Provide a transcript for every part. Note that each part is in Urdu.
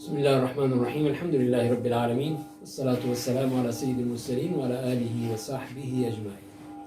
بسم اللہ الرحمن الرحیم الحمد للہ رب العالمین والصلاة والسلام علی سید المرسلین وعلی آلہ وصحبہ اجمعین۔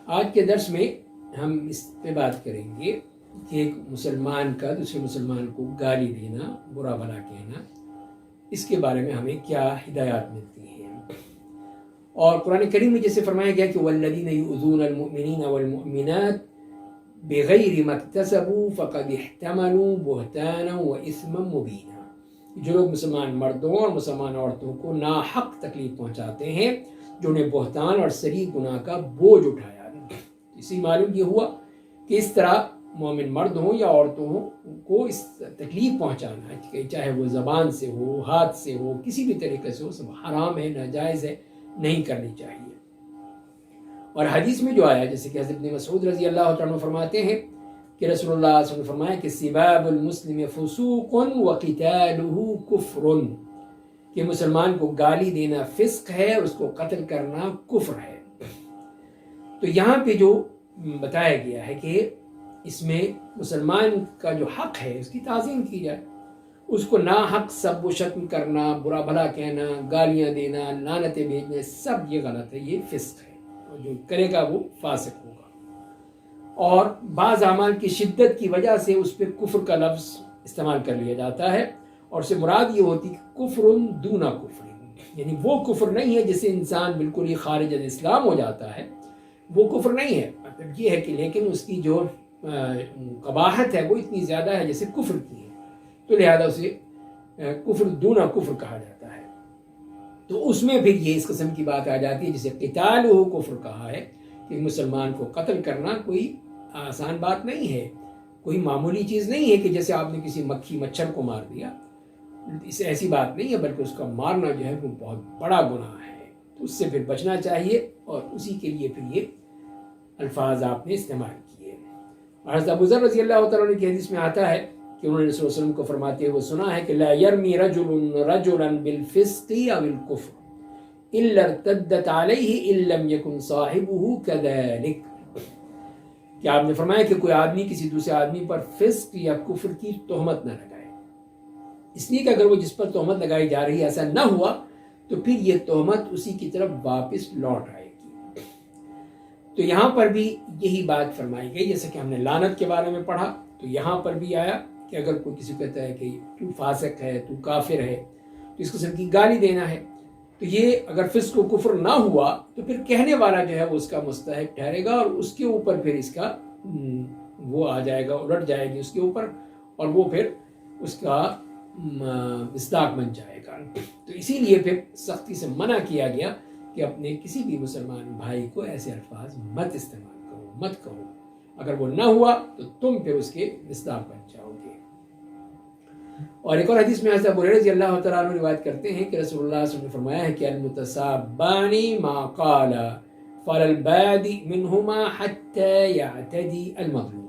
آج کے درس میں ہم اس پہ بات کریں گے کہ ایک مسلمان کا دوسرے مسلمان کو گالی دینا، برا بھلا کہنا، اس کے بارے میں ہمیں کیا ہدایات ملتی ہیں۔ اور قرآن کریم میں جیسے فرمایا گیا کہ والذین یؤذون المؤمنین والمؤمنات بغیر ما اکتسبوا فقد احتملوا بہتانا واثما مبینا، جو لوگ مسلمان مردوں اور مسلمان عورتوں کو ناحق تکلیف پہنچاتے ہیں، جو نے بہتان اور صریح گناہ کا بوجھ اٹھایا۔ اسی معلوم یہ ہوا کہ اس طرح مومن مرد ہوں یا عورتوں کو اس تکلیف پہنچانا، چاہے وہ زبان سے ہو، ہاتھ سے ہو، کسی بھی طریقے سے ہو، سب حرام ہے، ناجائز ہے، نہیں کرنی چاہیے۔ اور حدیث میں جو آیا جیسے کہ حضرت ابن مسعود رضی اللہ تعالیٰ عنہ فرماتے ہیں کہ رسول اللہ صلی اللہ علیہ وسلم نے فرمایا کہ سباب المسلم فسوق وقتالہ کفر، کہ مسلمان کو گالی دینا فسق ہے اور اس کو قتل کرنا کفر ہے۔ تو یہاں پہ جو بتایا گیا ہے کہ اس میں مسلمان کا جو حق ہے اس کی تعظیم کی جائے، اس کو ناحق سب و شتم کرنا، برا بھلا کہنا، گالیاں دینا، لعنتیں بھیجنا، سب یہ غلط ہے، یہ فسق ہے، اور جو کرے گا وہ فاسق ہوگا۔ اور بعض اعمال کی شدت کی وجہ سے اس پہ کفر کا لفظ استعمال کر لیا جاتا ہے، اور سے مراد یہ ہوتی کہ کفر دون کفر، یعنی وہ کفر نہیں ہے جس سے انسان بالکل ہی خارج از اسلام ہو جاتا ہے، وہ کفر نہیں ہے۔ مطلب یہ ہے کہ لیکن اس کی جو قباحت ہے وہ اتنی زیادہ ہے جیسے کفر کی ہے، تو لہذا اسے کفر دون کفر کہا جاتا ہے۔ تو اس میں پھر یہ اس قسم کی بات آ جاتی ہے جسے قتال ہو کفر کہا ہے، کہ مسلمان کو قتل کرنا کوئی آسان بات نہیں ہے، کوئی معمولی چیز نہیں ہے کہ جیسے آپ نے کسی مکھی مچھر کو مار دیا، اس ایسی بات نہیں ہے، بلکہ اس کا مارنا جو ہے وہ بہت بڑا گناہ ہے، تو اس سے پھر بچنا چاہیے، اور اسی کے لیے پھر یہ الفاظ آپ نے استعمال کیے۔ اور حضرت ابو ذر رضی اللہ تعالیٰ عنہ کی حدیث میں آتا ہے کہ انہوں نے رسول اللہ علیہ وسلم کو فرماتے ہوئے سنا ہے کہ لا یرمی رجل رجلا بالفسق او الکفر الا ارتدت علیہ ان لم یکن صاحبہ کذلک، کہ آپ نے فرمایا کہ کوئی آدمی کسی دوسرے آدمی پر فسق یا کفر کی تہمت نہ لگائے، اس لیے کہ اگر وہ جس پر تہمت لگائی جا رہی ہے ایسا نہ ہوا تو پھر یہ تہمت اسی کی طرف واپس لوٹ آئے گی۔ تو یہاں پر بھی یہی بات فرمائی گئی، جیسے کہ ہم نے لعنت کے بارے میں پڑھا، تو یہاں پر بھی آیا کہ اگر کوئی کسی کو کہتا ہے کہ تو فاسق ہے، تو کافر ہے، تو اس قسم کی گالی دینا ہے، تو یہ اگر فسق و کفر نہ ہوا تو پھر کہنے والا جو ہے وہ اس کا مستحق ٹھہرے گا، اور اس کے اوپر پھر اس کا وہ آ جائے گا، الٹ جائے گی اس کے اوپر، اور وہ پھر اس کا مصداق بن جائے گا۔ تو اسی لیے پھر سختی سے منع کیا گیا کہ اپنے کسی بھی مسلمان بھائی کو ایسے الفاظ مت استعمال کرو، مت کہو، اگر وہ نہ ہوا تو تم پھر اس کے مصداق بن جاؤ گے۔ اور ایک اور حدیث میں حضرت ابو ہریرہ رضی اللہ تعالیٰ عنہ روایت کرتے ہیں کہ رسول اللہ صلی اللہ علیہ وسلم نے فرمایا ہے کہ المتصابان ما قال فللبادئ منهما حتى يعتدي المظلوم،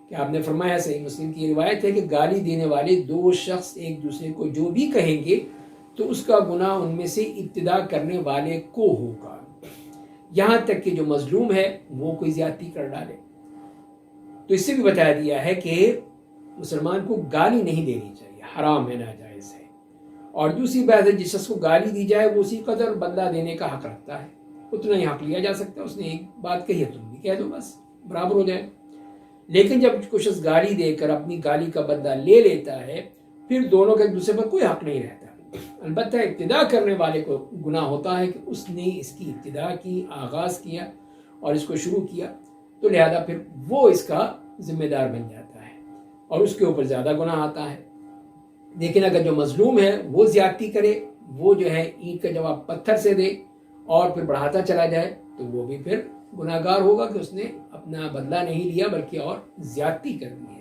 کہ آپ نے فرمایا، صحیح مسلم کی روایت ہے کہ گالی دینے والے دو شخص ایک دوسرے کو جو بھی کہیں گے تو اس کا گناہ ان میں سے ابتدا کرنے والے کو ہوگا، یہاں تک کہ جو مظلوم ہے وہ کوئی زیادتی کر ڈالے۔ تو اس سے بھی بتایا دیا ہے کہ مسلمان کو گالی نہیں دینی چاہیے، حرام ہے، ناجائز ہے۔ اور دوسری بات ہے جس شخص کو گالی دی جائے وہ اسی قدر بدلہ دینے کا حق رکھتا ہے، اتنا ہی حق لیا جا سکتا ہے، اس نے ایک بات کہی ہے تم بھی کہہ دو، بس برابر ہو جائے۔ لیکن جب کوئی شخص گالی دے کر اپنی گالی کا بدلہ لے لیتا ہے، پھر دونوں کا ایک دوسرے پر کوئی حق نہیں رہتا۔ البتہ ابتدا کرنے والے کو گناہ ہوتا ہے کہ اس نے اس کی ابتدا کی، آغاز کیا اور اس کو شروع کیا، تو لہذا پھر وہ اس کا ذمہ دار بن جاتا ہے اور اس کے اوپر زیادہ گناہ آتا ہے۔ لیکن اگر جو مظلوم ہے وہ زیادتی کرے، وہ جو ہے اینٹ کا جواب پتھر سے دے اور پھر بڑھاتا چلا جائے، تو وہ بھی پھر گناہ گار ہوگا کہ اس نے اپنا بدلہ نہیں لیا بلکہ اور زیادتی کر دی ہے۔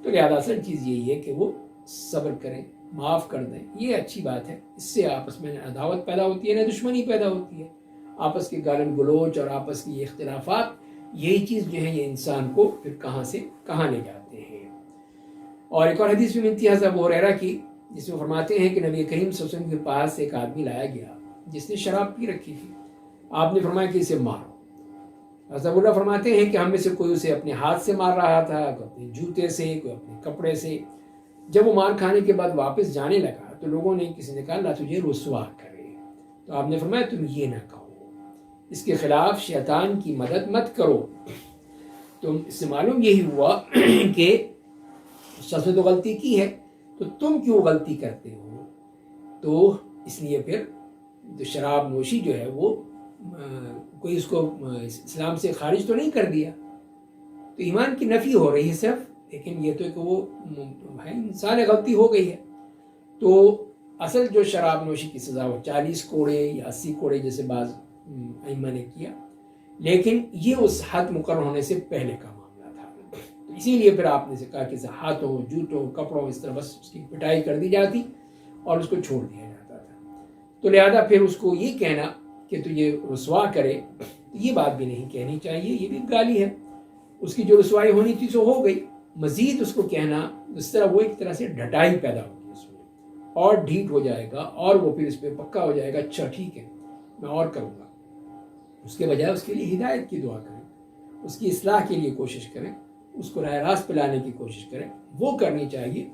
تو لہذا اصل چیز یہی ہے کہ وہ صبر کریں، معاف کر دیں، یہ اچھی بات ہے، اس سے آپس میں نہ عداوت پیدا ہوتی ہے نہ دشمنی پیدا ہوتی ہے۔ آپس کے گالن گلوچ اور آپس کی اختلافات، یہی چیز جو ہے یہ انسان کو پھر کہاں سے کہاں لے جاتے ہیں۔ اور ایک اور حدیث میں ملتی ہے حضرت ابو ہریرہ کی، جس میں فرماتے ہیں کہ نبی کریم صلی اللہ علیہ وسلم کے پاس ایک آدمی لایا گیا جس نے شراب پی رکھی تھی، آپ نے فرمایا کہ اسے مارو۔ حضرت ابو ہریرہ فرماتے ہیں کہ ہم میں سے کوئی اسے اپنے ہاتھ سے مار رہا تھا، کوئی اپنے جوتے سے، کوئی اپنے کپڑے سے، جب وہ مار کھانے کے بعد واپس جانے لگا تو لوگوں نے کسی نے کہا اللہ تجھے رسوا کرے، تو آپ نے فرمایا تم یہ نہ کہو، اس کے خلاف شیطان کی مدد مت کرو۔ تو اس سے معلوم یہی ہوا کہ شخص نے تو غلطی کی ہے، تو تم کیوں غلطی کرتے ہو؟ تو اس لیے پھر جو شراب نوشی جو ہے وہ کوئی اس کو اسلام سے خارج تو نہیں کر دیا، تو ایمان کی نفی ہو رہی ہے صرف، لیکن یہ تو کہ وہ ہے انسان غلطی ہو گئی ہے۔ تو اصل جو شراب نوشی کی سزا وہ 40 کوڑے یا 80 کوڑے جیسے بعض ائمہ نے کیا، لیکن یہ اس حد مقرر ہونے سے پہلے کا معاملہ تھا، تو اسی لیے پھر آپ نے سے کہا کہ ہاتھوں جوتوں کپڑوں اس طرح بس اس کی پٹائی کر دی جاتی اور اس کو چھوڑ دیا جاتا تھا۔ تو لہذا پھر اس کو یہ کہنا کہ تو یہ رسوا کرے، یہ بات بھی نہیں کہنی چاہیے، یہ بھی گالی ہے، اس کی جو رسوائی ہونی تھی سو ہو گئی، مزید اس کو کہنا اس طرح وہ ایک طرح سے ڈھٹائی پیدا ہوگی اس میں، اور ڈھیٹ ہو جائے گا اور وہ پھر اس پہ پکا ہو جائے گا، اچھا ٹھیک ہے میں اور کروں گا۔ اس کے بجائے اس کے لیے ہدایت کی دعا کریں، اس کی اصلاح کے لیے کوشش کریں، اس کو راہ راست پہ لانے کی کوشش کریں، وہ کرنی چاہیے،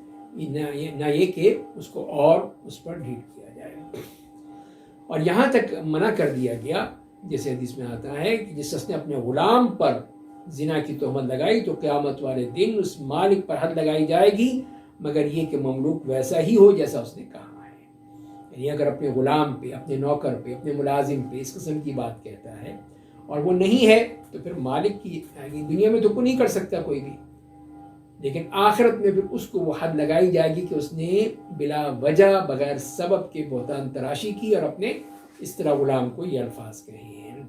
نہ یہ کہ اس کو اور اس پر ڈھیٹ کیا جائے۔ اور یہاں تک منع کر دیا گیا جیسے حدیث میں آتا ہے کہ جس شخص نے اپنے غلام پر زنا کی تہمت لگائی تو قیامت والے دن اس مالک پر حد لگائی جائے گی مگر یہ کہ مملوک ویسا ہی ہو جیسا اس نے کہا ہے۔ یعنی اگر اپنے غلام پہ، اپنے نوکر پہ، اپنے ملازم پہ اس قسم کی بات کہتا ہے اور وہ نہیں ہے تو پھر مالک کی دنیا میں تو کوئی نہیں کر سکتا کوئی بھی، لیکن آخرت میں پھر اس کو وہ حد لگائی جائے گی کہ اس نے بلا وجہ بغیر سبب کے بہتان تراشی کی اور اپنے اس طرح غلام کو یہ الفاظ کہے ہیں۔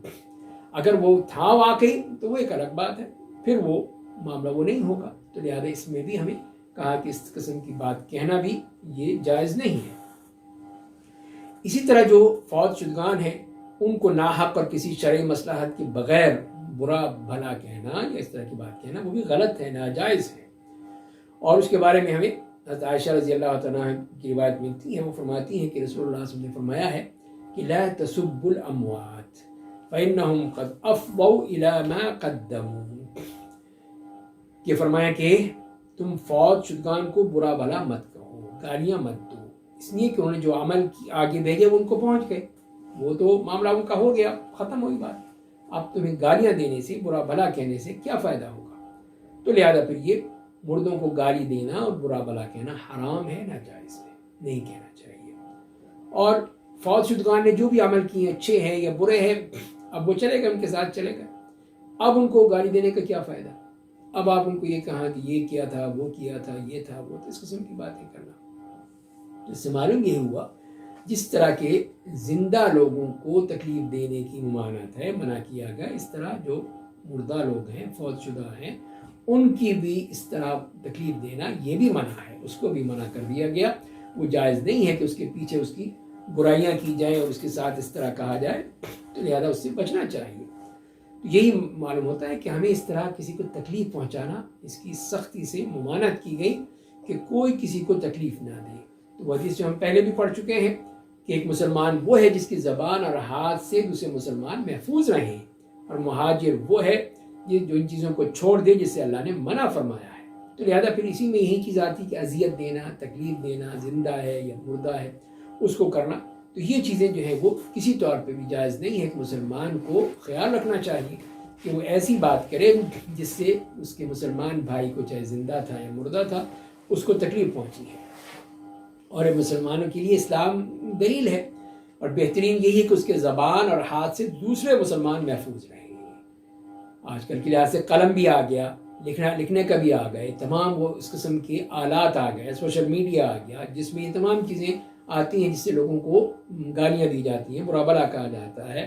اگر وہ تھا واقعی تو وہ ایک الگ بات ہے، پھر وہ معاملہ وہ نہیں ہوگا، تو لہٰذا اس میں بھی ہمیں کہا کہ اس قسم کی بات کہنا بھی یہ جائز نہیں ہے۔ اسی طرح جو فوت شدگان ہیں ان کو ناحق اور کسی شرعی مصلحت کے بغیر برا بھلا کہنا یا اس طرح کی بات کہنا وہ بھی غلط ہے، ناجائز ہے۔ اور اس کے بارے میں ہمیں حضرت عائشہ رضی اللہ تعالیٰ کی روایت ملتی ہے، وہ فرماتی ہیں کہ رسول اللہ صلی اللہ علیہ وسلم نے فرمایا ہے کہ لا تسبوا الاموات فانهم قد افضوا الى ما قدموا، کہ فرمایا کہ تم فوت شدگان کو برا بھلا مت کہو، گالیاں مت دو، اس لیے کہ انہوں نے جو عمل کی آگے بھیجے وہ ان کو پہنچ گئے، وہ تو معاملہ ان کا ہو گیا، ختم ہوئی بات، اب تمہیں گالیاں دینے سے، برا بھلا کہنے سے کیا فائدہ ہوگا؟ تو لہذا پھر یہ مردوں کو گالی دینا اور برا بھلا کہنا حرام ہے، ناجائز ہے، نہیں کہنا چاہیے۔ اور فوت شدگان نے جو بھی عمل کیے اچھے ہیں یا برے ہیں، اب وہ چلے گئے، ان کے ساتھ چلے گئے، اب ان کو گالی دینے کا کیا فائدہ؟ اب آپ ان کو یہ کہا کہ یہ کیا تھا، وہ کیا تھا، یہ تھا وہ، تو اس قسم کی باتیں کرنا، تو اس سے معلوم یہ ہوا جس طرح کے زندہ لوگوں کو تکلیف دینے کی ممانعت ہے، منع کیا گیا، اس طرح جو مردہ لوگ ہیں، فوت شدہ ہیں، ان کی بھی اس طرح تکلیف دینا یہ بھی منع ہے، اس کو بھی منع کر دیا گیا۔ وہ جائز نہیں ہے کہ اس کے پیچھے اس کی برائیاں کی جائیں اور اس کے ساتھ اس طرح کہا جائے، تو لہذا اس سے بچنا چاہیے۔ یہی معلوم ہوتا ہے کہ ہمیں اس طرح کسی کو تکلیف پہنچانا، اس کی سختی سے ممانعت کی گئی کہ کوئی کسی کو تکلیف نہ دے۔ تو وہ حدیث جو ہم پہلے بھی پڑھ چکے ہیں کہ ایک مسلمان وہ ہے جس کی زبان اور ہاتھ سے دوسرے مسلمان محفوظ رہیں، اور مہاجر وہ ہے جو ان چیزوں کو چھوڑ دے جس سے اللہ نے منع فرمایا ہے۔ تو لہذا پھر اسی میں یہی چیز آتی کہ اذیت دینا، تکلیف دینا، زندہ ہے یا مردہ ہے اس کو کرنا، تو یہ چیزیں جو ہیں وہ کسی طور پہ بھی جائز نہیں ہے۔ کہ مسلمان کو خیال رکھنا چاہیے کہ وہ ایسی بات کرے جس سے اس کے مسلمان بھائی کو، چاہے زندہ تھا یا مردہ تھا، اس کو تکلیف پہنچی ہے۔ اور مسلمانوں کے لیے اسلام دلیل ہے، اور بہترین یہی ہے کہ اس کے زبان اور ہاتھ سے دوسرے مسلمان محفوظ رہیں۔ آج کل کے لحاظ سے قلم بھی آ گیا، لکھنے کا بھی آ گئے، تمام وہ اس قسم کے آلات آ گئے، سوشل میڈیا آ گیا جس میں یہ تمام چیزیں آتی ہیں جس سے لوگوں کو گالیاں دی جاتی ہیں، برا بھلا کہا جاتا ہے،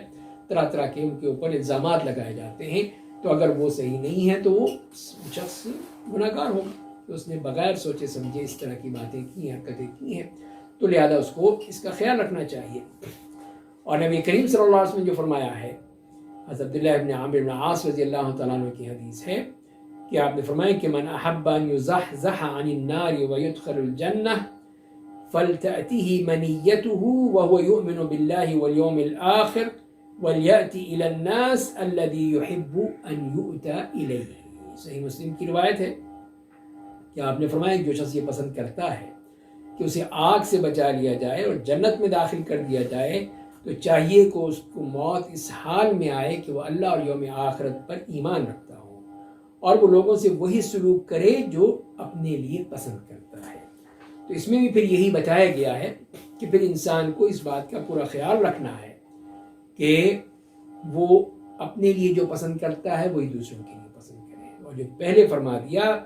طرح طرح کے ان کے اوپر الزامات لگائے جاتے ہیں۔ تو اگر وہ صحیح نہیں ہے تو وہ شخص گناہ گار ہوگا کہ اس نے بغیر سوچے سمجھے اس طرح کی باتیں کی، حرکتیں کی ہیں، تو لہذا اس کو اس کا خیال رکھنا چاہیے۔ اور نبی کریم صلی اللہ علیہ وسلم نے جو فرمایا ہے، حضرت عبداللہ ابن عامر بن عاص رضی اللہ تعالیٰ عنہ کی حدیث ہے کہ آپ نے فرمایا کہ من احب ان یزحزح عن النار ويدخل الجنہ فلتأته منیته وهو يؤمن بالله واليوم الآخر وليأتي إلى الناس الذي يحب ان يؤتى إليه۔ صحیح مسلم کی روایت ہے کہ آپ نے فرمایا کہ جو شخص یہ پسند کرتا ہے کہ اسے آگ سے بچا لیا جائے اور جنت میں داخل کر دیا جائے، تو چاہیے کہ اس کو موت اس حال میں آئے کہ وہ اللہ اور یوم آخرت پر ایمان رکھتا ہو اور وہ لوگوں سے وہی سلوک کرے جو اپنے لیے پسند کرتا ہے۔ تو اس میں بھی پھر یہی بتایا گیا ہے کہ پھر انسان کو اس بات کا پورا خیال رکھنا ہے کہ وہ اپنے لیے جو پسند کرتا ہے وہی دوسروں کے لیے پسند کرے، اور جو پہلے فرما دیا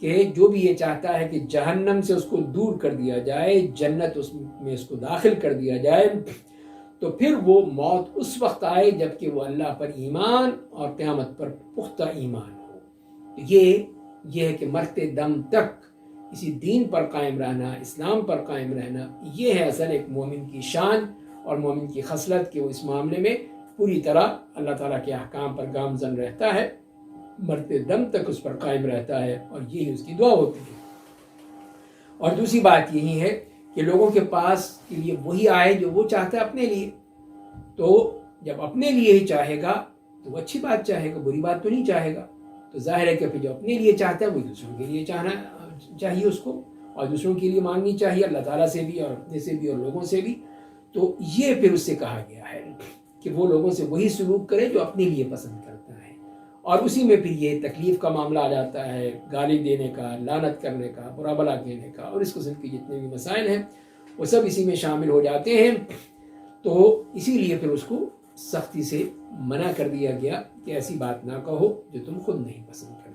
کہ جو بھی یہ چاہتا ہے کہ جہنم سے اس کو دور کر دیا جائے، جنت میں اس کو داخل کر دیا جائے، تو پھر وہ موت اس وقت آئے جب کہ وہ اللہ پر ایمان اور قیامت پر پختہ ایمان ہو۔ تو یہ ہے کہ مرتے دم تک اسی دین پر قائم رہنا، اسلام پر قائم رہنا، یہ ہے اصل ایک مومن کی شان اور مومن کی خصلت کہ وہ اس معاملے میں پوری طرح اللہ تعالیٰ کے احکام پر گامزن رہتا ہے، مرتے دم تک اس پر قائم رہتا ہے، اور یہی اس کی دعا ہوتی ہے۔ اور دوسری بات یہی ہے کہ لوگوں کے پاس کے لیے وہی آئے جو وہ چاہتا ہے اپنے لیے۔ تو جب اپنے لیے ہی چاہے گا تو وہ اچھی بات چاہے گا، بری بات تو نہیں چاہے گا۔ تو ظاہر ہے کہ پھر جو اپنے لیے چاہتا ہے وہی دوسروں کے لیے چاہنا چاہیے اس کو، اور دوسروں کے لیے مانگنی چاہیے، اللہ تعالیٰ سے بھی اور اپنے سے بھی اور لوگوں سے بھی۔ تو یہ پھر اس سے کہا گیا ہے کہ وہ لوگوں سے وہی سلوک کرے جو اپنے لیے پسند کرتا ہے، اور اسی میں پھر یہ تکلیف کا معاملہ آ جاتا ہے، گالی دینے کا، لعنت کرنے کا، برا بھلا کہنے کا، اور اس قسم کے جتنے بھی مسائل ہیں وہ سب اسی میں شامل ہو جاتے ہیں۔ تو اسی لیے پھر اس کو سختی سے منع کر دیا گیا کہ ایسی بات نہ کہو جو تم خود نہیں پسند کرتے۔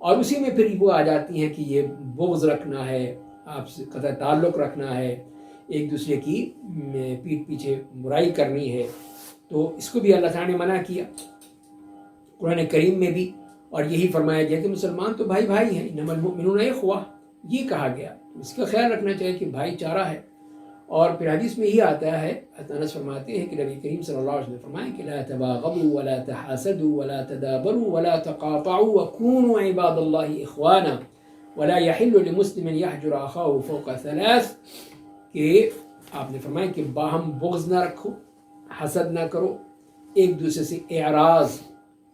اور اسی میں پھر وہ آ جاتی ہیں کہ یہ بغض رکھنا ہے، آپ سے قطع تعلق رکھنا ہے، ایک دوسرے کی پیٹھ پیچھے برائی کرنی ہے، تو اس کو بھی اللہ تعالیٰ نے منع کیا قرآن کریم میں بھی، اور یہی فرمایا گیا کہ مسلمان تو بھائی بھائی ہیں، انما المؤمنون اخوہ، یہ کہا گیا۔ اس کا خیال رکھنا چاہیے کہ بھائی چارہ ہے۔ اور پھر حدیث میں یہ آتا ہے، انس فرماتے ہیں کہ نبی کریم صلی اللہ علیہ وسلم نے فرمایا کہ لا تباغضوا ولا تحاسدوا ولا تدابروا ولا تقاطعوا وكونوا عباد الله اخوانا ولا يحل لمسلم يحجر اخاه فوق ثلاث، کہ آپ نے فرمایا کہ باہم بغض نہ رکھو، حسد نہ کرو، ایک دوسرے سے اعراض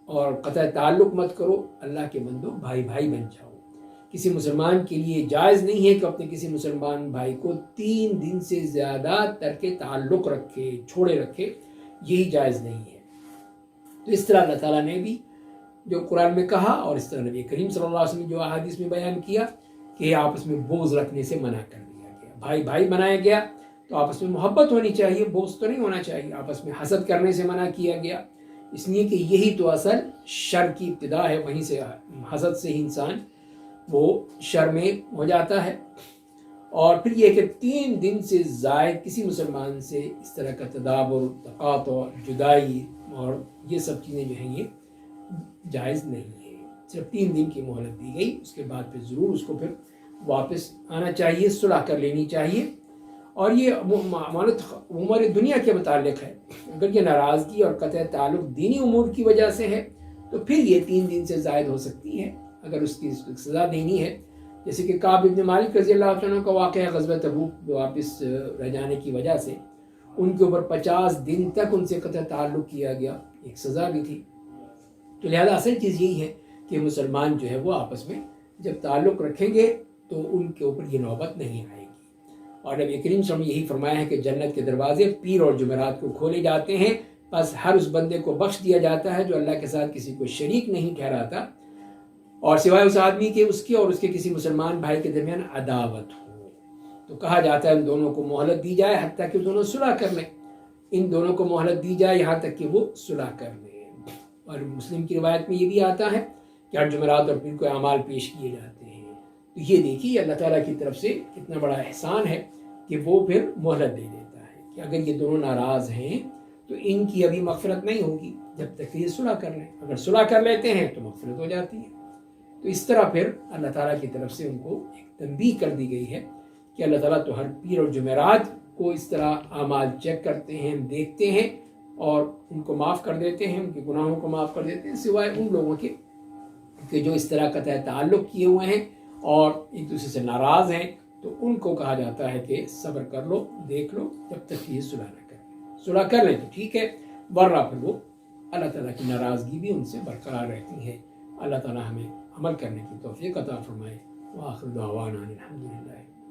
اور قطع تعلق مت کرو، اللہ کے بندو بھائی بھائی بن جاؤ۔ کسی مسلمان کے لیے جائز نہیں ہے کہ اپنے کسی مسلمان بھائی کو 3 دن سے زیادہ ترک تعلق رکھے، چھوڑے رکھے، یہی جائز نہیں ہے۔ تو اس طرح اللہ تعالیٰ نے بھی جو قرآن میں کہا، اور اس طرح نبی کریم صلی اللہ علیہ وسلم نے جو احادیث میں بیان کیا کہ آپس میں بغض رکھنے سے منع کر دیا گیا، بھائی بھائی بنایا گیا، تو آپس میں محبت ہونی چاہیے، بغض تو نہیں ہونا چاہیے۔ آپس میں حسد کرنے سے منع کیا گیا، اس لیے کہ یہی تو اصل شر کی ابتدا ہے، وہیں سے حسد سے ہی انسان وہ شر میں ہو جاتا ہے۔ اور پھر یہ کہ 3 دن سے زائد کسی مسلمان سے اس طرح کا تدابر، تقاطع، جدائی اور یہ سب چیزیں جو ہیں یہ جائز نہیں ہے۔ صرف 3 دن کی مہلت دی گئی، اس کے بعد پھر ضرور اس کو پھر واپس آنا چاہیے، صلح کر لینی چاہیے۔ اور یہ امور دنیا کے متعلق ہے، اگر یہ ناراضگی اور قطع تعلق دینی امور کی وجہ سے ہے تو پھر یہ 3 دن سے زائد ہو سکتی ہے اگر اس کی سزا دینی ہے۔ جیسے کہ کعب بن مالک رضی اللہ عنہ کا واقعہ، غزوہ تبوک واپس رہ جانے کی وجہ سے ان کے اوپر 50 دن تک ان سے قطع تعلق کیا گیا، ایک سزا بھی تھی۔ تو لہذا اصل چیز یہی ہے کہ مسلمان جو ہے وہ آپس میں جب تعلق رکھیں گے تو ان کے اوپر یہ نوبت نہیں آئے گی۔ اور نبی کریم صلی اللہ علیہ وسلم نے یہی فرمایا ہے کہ جنت کے دروازے پیر اور جمعرات کو کھولے جاتے ہیں، بس ہر اس بندے کو بخش دیا جاتا ہے جو اللہ کے ساتھ کسی کو شریک نہیں ٹھہراتا، اور سوائے اس آدمی کے اس کے اور اس کے کسی مسلمان بھائی کے درمیان عداوت ہو۔ تو کہا جاتا ہے ان دونوں کو مہلت دی جائے حتیٰ کہ دونوں صلح کر لیں، ان دونوں کو مہلت دی جائے یہاں تک کہ وہ صلح کر لیں۔ اور مسلم کی روایت میں یہ بھی آتا ہے کہ ہر جمعرات اور پیر کو اعمال پیش کیے جاتے ہیں۔ تو یہ دیکھیے اللہ تعالیٰ کی طرف سے کتنا بڑا احسان ہے کہ وہ پھر مہلت دے دیتا ہے کہ اگر یہ دونوں ناراض ہیں تو ان کی ابھی مغفرت نہیں ہوگی جب تک کہ یہ صلح کر لیں، اگر صلح کر لیتے ہیں تو مغفرت ہو جاتی ہے۔ تو اس طرح پھر اللہ تعالیٰ کی طرف سے ان کو ایک تنبیہ کر دی گئی ہے کہ اللہ تعالیٰ تو ہر پیر اور جمعرات کو اس طرح اعمال چیک کرتے ہیں، دیکھتے ہیں اور ان کو معاف کر دیتے ہیں، ان کے گناہوں کو معاف کر دیتے ہیں، سوائے ان لوگوں کے کہ جو اس طرح قطع تعلق کیے ہوئے ہیں اور ایک دوسرے سے ناراض ہیں، تو ان کو کہا جاتا ہے کہ صبر کر لو، دیکھ لو جب تک کہ یہ صلح نہ کریں۔ صلح کر لیں تو ٹھیک ہے، ورنہ پھر وہ اللہ تعالیٰ کی ناراضگی بھی ان سے برقرار رہتی ہے۔ اللہ تعالیٰ ہمیں عمل کرنے کی توفیق عطا فرمائے۔ وآخر دعوانا الحمد للہ.